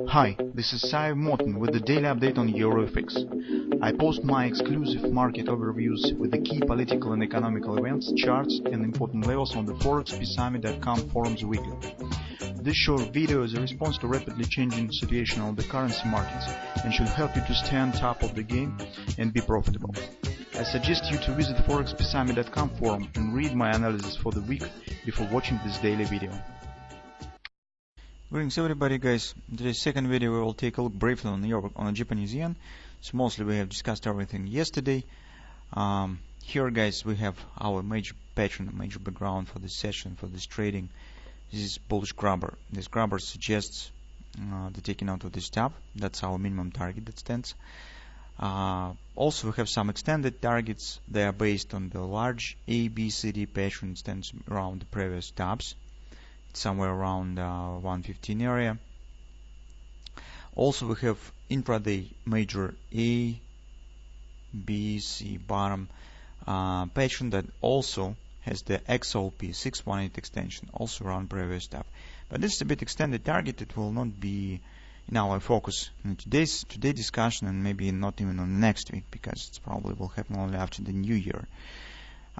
Hi, this is Sive Morten with the daily update on EuroFX. I post my exclusive market overviews with the key political and economical events, charts and important levels on the ForexPeaceArmy.com forums weekly. This short video is a response to rapidly changing situation on the currency markets and should help you to stay on top of the game and be profitable. I suggest you to visit ForexPeaceArmy.com forum and read my analysis for the week before watching this daily video. Greetings everybody, guys. In today's second video we will take a look briefly on the Japanese yen. So mostly we have discussed everything yesterday. Here guys we have our major pattern, major background for this session, for this trading. This is bullish grabber. This grabber suggests the taking out of this top. That's our minimum target that stands. Also we have some extended targets. They are based on the large ABCD pattern, stands around the previous tops, somewhere around 115 area. Also we have intraday major A, B, C bottom pattern that also has the XOP 618 extension, also around previous top. But this is a bit extended target. It will not be in our focus in today's discussion, and maybe not even on the next week, because it probably will happen only after the new year.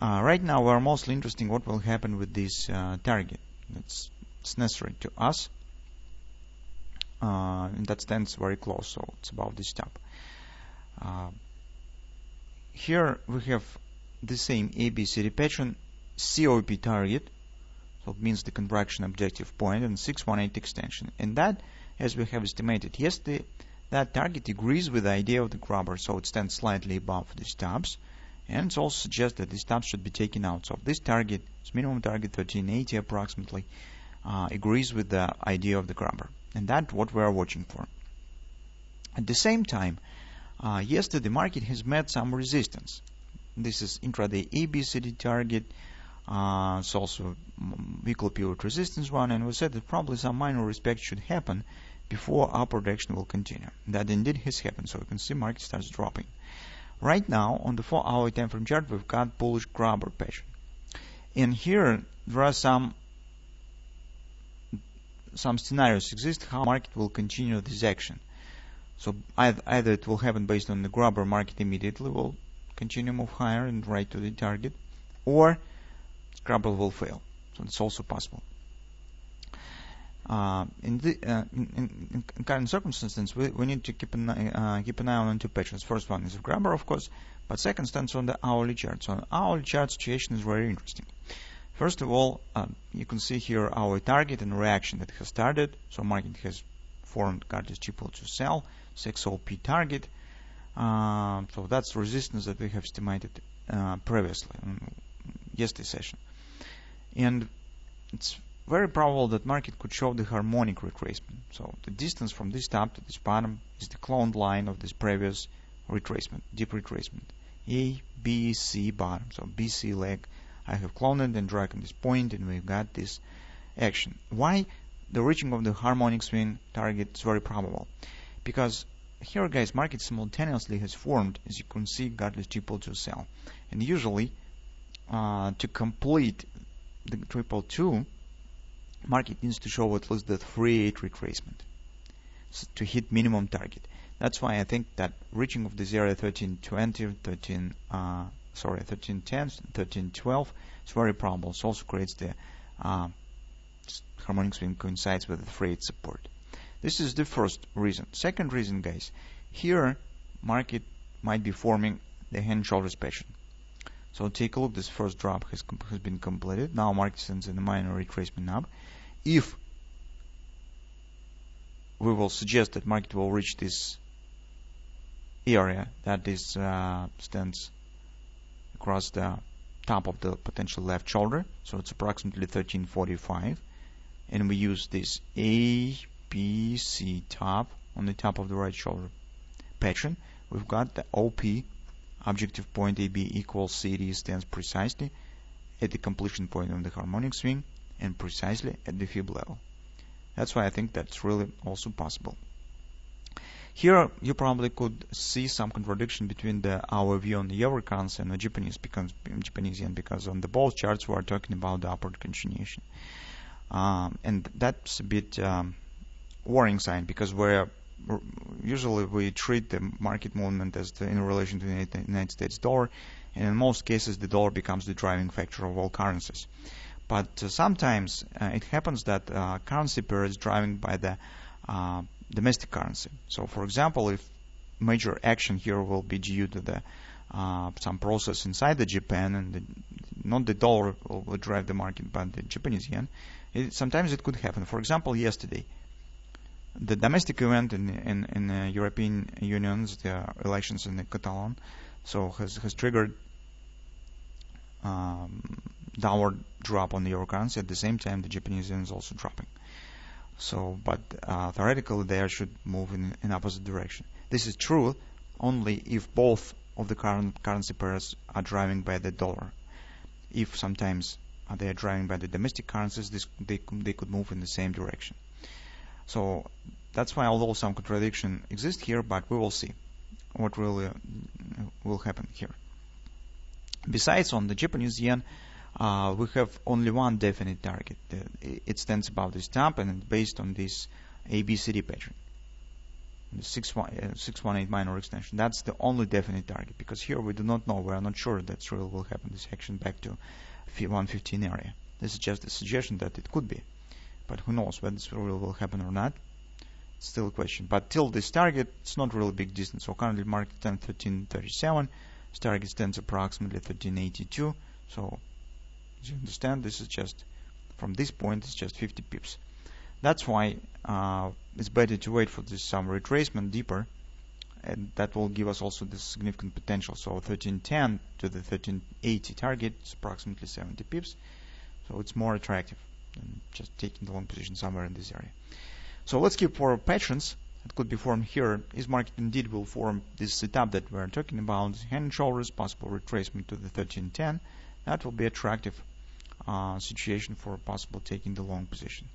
Right now we are mostly interested in what will happen with this target. It's necessary to us, and that stands very close, so it's above this top. Here we have the same ABCD pattern, COP target, so it means the contraction objective point, and 618 extension. And that, as we have estimated yesterday, that target agrees with the idea of the grabber, so it stands slightly above these tops. And it also suggests that these tops should be taken out. So this target, this minimum target 1380 approximately, agrees with the idea of the grabber, and that's what we are watching for. At the same time, yesterday the market has met some resistance. This is intraday ABCD target. It's also weekly pivot resistance one, and we said that probably some minor respect should happen before upward direction will continue. That indeed has happened, so you can see market starts dropping. Right now, on the 4-hour time frame chart, we've got bullish grabber pattern. And here, there are some scenarios exist how market will continue this action. So either it will happen based on the grabber, market immediately will continue move higher and right to the target, or grabber will fail. So it's also possible. In current circumstances, we need to keep an eye on two patterns. First one is a grabber, of course, but second stands on the hourly chart. So on the hourly chart, situation is very interesting. First of all, you can see here our target and reaction that has started. So market has formed USDJPY to sell, XOP target. So that's resistance that we have estimated previously in yesterday's session. And it's very probable that market could show the harmonic retracement. So the distance from this top to this bottom is the cloned line of this previous retracement, deep retracement. A, B, C bottom. So BC leg. I have cloned it and dragged on this point, and we've got this action. Why the reaching of the harmonic swing target is very probable? Because here, guys, market simultaneously has formed, as you can see, USDJPY to sell. And usually, to complete the 222, market needs to show at least the 3-8 retracement to hit minimum target. That's why I think that reaching of this area 1320, 1310, 1312 is very probable. It also creates the harmonic swing coincides with the 3-8 support. This is the first reason. Second reason, guys, here market might be forming the hand and shoulders pattern. So take a look. This first drop has been completed. Now market stands in a minor retracement up. If we will suggest that market will reach this area that is stands across the top of the potential left shoulder, so it's approximately 1345, and we use this ABC top on the top of the right shoulder pattern, we've got the OP, objective point AB equals CD, stands precisely at the completion point of the harmonic swing and precisely at the fib level. That's why I think that's really also possible. Here you probably could see some contradiction between our view on the euro currency and the Japanese yen, because on the both charts we are talking about the upward continuation. And that's a bit warning sign, because usually we treat the market movement as in relation to the United States dollar, and in most cases the dollar becomes the driving factor of all currencies. But sometimes it happens that currency pair is driving by the domestic currency. So, for example, if major action here will be due to the some process inside the Japan, and not the dollar will drive the market, but the Japanese yen, sometimes it could happen. For example, yesterday, the domestic event in the European Union's the elections in the Catalan, so has triggered downward drop on the euro currency. At the same time, the Japanese yen is also dropping. So, but theoretically, they should move in opposite direction. This is true only if both of the current currency pairs are driving by the dollar. If sometimes they are driving by the domestic currencies, they could move in the same direction. So that's why, although some contradiction exists here, but we will see what really will happen here. Besides, on the Japanese yen, we have only one definite target. It stands above this top, and it's based on this ABCD pattern, the 618 minor extension. That's the only definite target, because here we do not know. We are not sure that really will happen, this action back to 115 area. This is just a suggestion that it could be, but who knows whether this really will happen or not. It's still a question. But till this target, it's not really big distance. So currently market stands 1337. This target stands approximately 1382. So as you understand, this is just from this point, it's just 50 pips. That's why it's better to wait for this some retracement deeper, and that will give us also this significant potential. So 1310 to the 1380 target is approximately 70 pips. So it's more attractive than just taking the long position somewhere in this area. So let's keep for patterns that could be formed here. This market indeed will form this setup that we're talking about, hand and shoulders, possible retracement to the 1310. That will be attractive situation for possible taking the long position.